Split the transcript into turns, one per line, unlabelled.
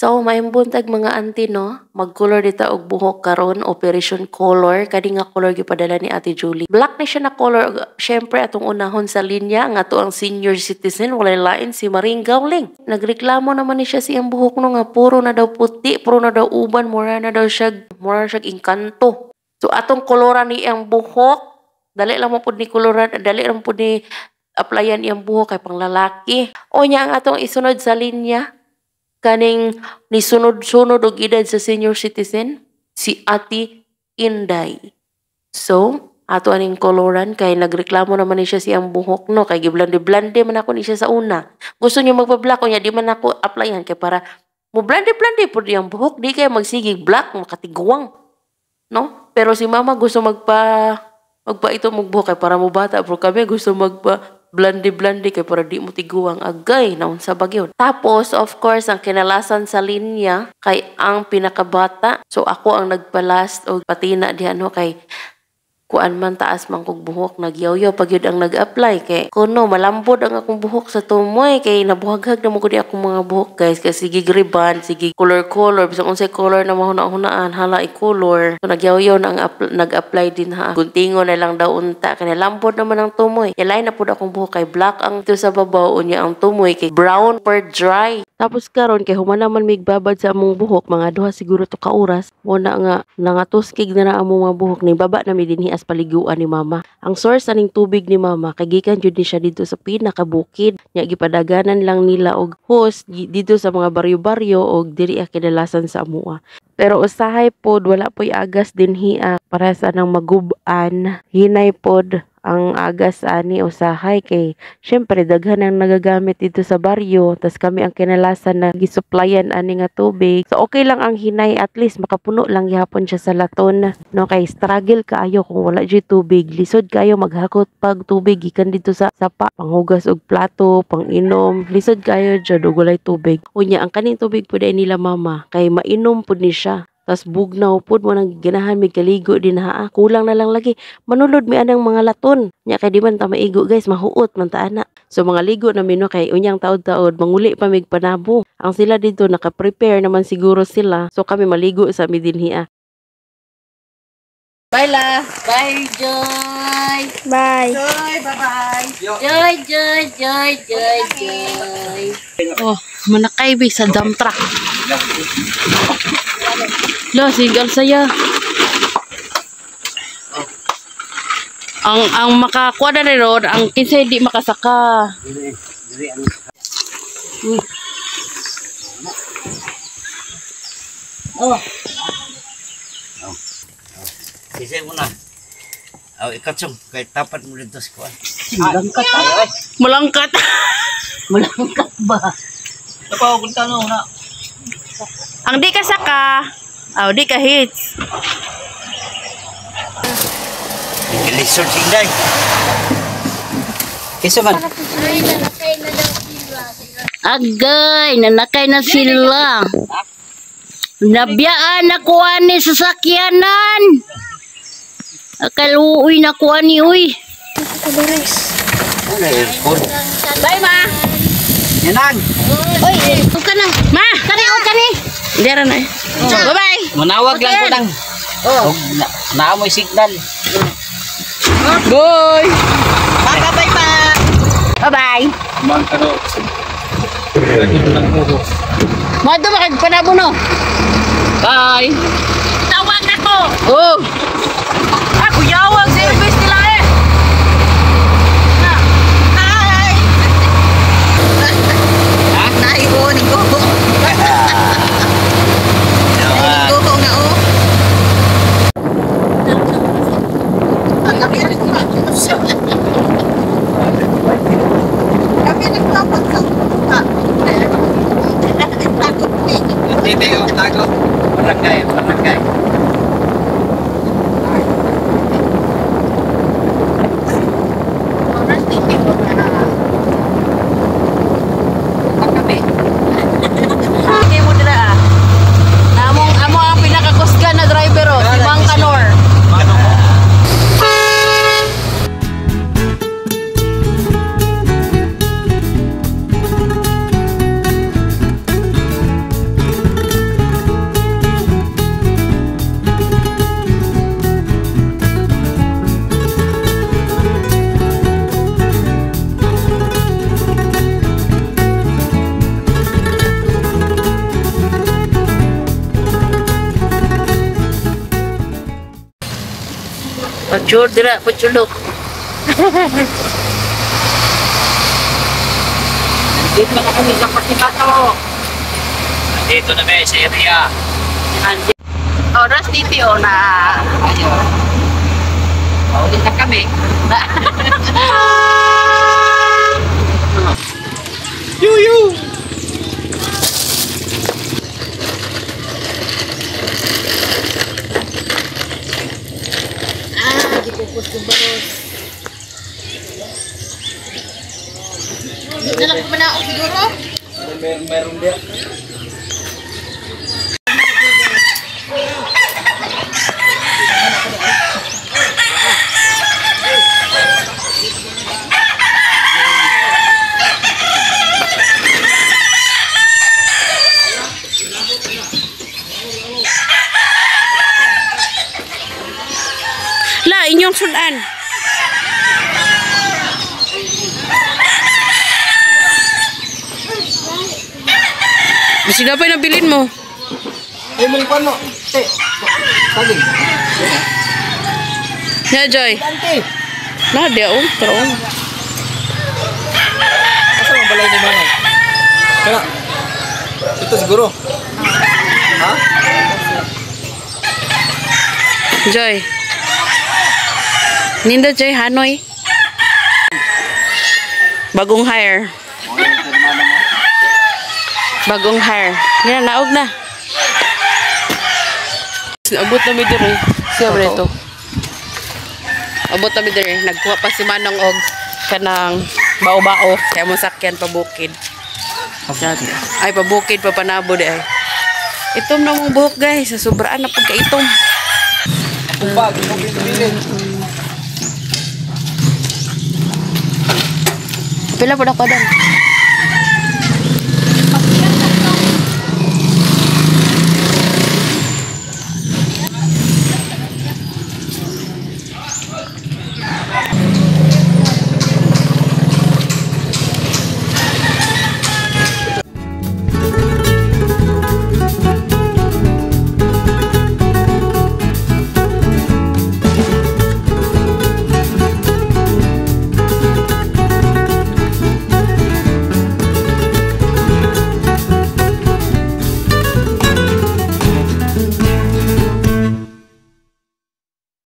So, maimbuntag mga auntie, no? Mag-color dita og buhok karon, Operation Color. Kadi nga color gipadala ni Ate Julie. Black na siya na color. Syempre, atong unahon sa linya, nga to ang senior citizen, walay lain si Maring Gawling. Nagreklamo naman ni siya siyang buhok no, nga puro na daw puti, puro na daw uban, mura na daw siya inkanto. So, atong koloran ni ang buhok, dali lang mo po ni koloran, dali lang po ni applyan iyang buhok kay pang lalaki. O niya ang atong isunod sa linya, kaning ni sunod-sunod og edad sa senior citizen, si Ate Inday. So, ato aning koloran kay nagreklamo naman ni siya siyang buhok no, kay giblande-blande man ako ni siya sa una. Gusto niya magpa-black niya, di man ako applyan kay para mo blande-blande po diyang buhok, di kay magsigig black, makatiguang. No? Pero si mama gusto magpa ito magbuhok kay para mo bata, pero kami gusto magpa blande-blande kay para di mo tiguang agay naun sa bagyo. Tapos, of course, ang kinalasan sa linya kay ang pinakabata. So, ako ang nagpalast o patina diyan no, kay kuan man taas man kong buhok, nagyaw-yaw pag yun ang nag-apply. Kay kuno, malambod ang akong buhok sa tumoy. Kay nabuhaghag na mo ko di akong mga buhok, guys. Kay sige ribbon, sige color. Bisang unsay color na mahuna-hunaan, hala i-color. So, nagyaw-yaw na ang nag-apply din ha. Guntingo na lang daw unta. Kaya lambod naman ang tumoy. Ilay na po akong buhok kay black ang ito sa babaw. Unya ang tumoy kay brown per dry. Tapos karon kay human naman migbabad sa among buhok, mga duha siguro to ka oras. Muna nga nangatuskig na among mga buhok ni baba na mi dinhi as paliguan ni mama. Ang source aning tubig ni mama kay gikan jud ni siya dito sa pinakabukid. Nya gipadaganan lang nila og hose dito sa mga baryo-baryo og diri kinalasan sa amuha. Pero usahay pod wala po'y agas dinhi para sa nang magub-an. Hinay pod ang agas ani usahay kay syempre daghan ang nagagamit dito sa baryo, tas kami ang kinalasan na gisuplayan ani nga tubig. So okay lang ang hinay, at least makapuno lang gihapon siya sa laton no, kay struggle kaayo kung wala jud tubig, lisod kayo maghakot pag tubig gikan dito sa sapa, panghugas og plato, panginom, lisod kayo jud og walay tubig. Unya ang kaning tubig pud nila mama kay mainom pud ni siya. Tas bugnaw pud mo nang ganahan mi kaligo din ha. Kulang na lang lagi. Manulod mi anang mga laton. Nya kay di man ta maigo guys, mahuot man ta ana. So mga ligo na mino kay unyang taod-taod manguli pa mig panabo. Ang sila dito naka-prepare naman siguro sila. So kami maligo sa mi dinhi. Bye la. Bye Joy.
Bye.
Joy, bye-bye. Joy. Oh, manakay bi sa dump truck. Lo, sigal saya. Ang makakuha na rin, ang kinsa di makasaka.
Oh. Kisay mo na. Ikatsong, kahit tapat mo dito sa kuwan.
Mulangkat.
Malangkat ba?
Napawag ka na.
Ang di ka saka, di ka hits.
Ilisod sinday. Kiso man.
Agay, nanakay na sila. Nabiyaan na kuha ni sasakyanan. Akaluoy na kuha ni uy.
Bye ma.
Yanang.
Uy, ka na. Ma, kani o kani.
Dira na. Bye-bye.
Manawag lang ko lang. Oh. Naamoy signal.
Bye.
Bye pa.
Bye-bye.
Man karo.
Mo to makagpanabo no.
Bye.
Tawag na ko.
Oh.
Ako yawag sa ibis nila eh. Hi.
Ha?
Naiwan ko. Go na oh. Kami nagtapat ka.
Hindi yung tago. Barangay.
Pagchur, dira, pagchulok.
Dito na kami sa Patibato. Dito na may sa area.
Oras dito na.
Ayun. Paulit na kami.
Yuyu!
Dipupos yung baros. Hindi na lang manaog siguro.
Meron dia.
La, inyong sunan. Kasi na pa yung nabilin mo.
Ay mo pano. Te. Tagi.
Ya, Joy.
Ante.
Na, dia pero.
Asa ang balay ni Manong? Kana. Ito siguro. Ha?
Joy. Ninda, Joy, Hanoi. Bagong hire. Bagong hire. Yan, naog na. Abot na mi dire. Siyempre ito. Abot na mi dire. Nagkuha pa si Manong og kanang bao-bao. Kaya mo sakyan pabukid. Ay, pabukid pa panabo di ay. Itom na mong buhok guys. Sa sobraan na pagka-itom.
Kumpag, bilin.
Pila po na ko dan?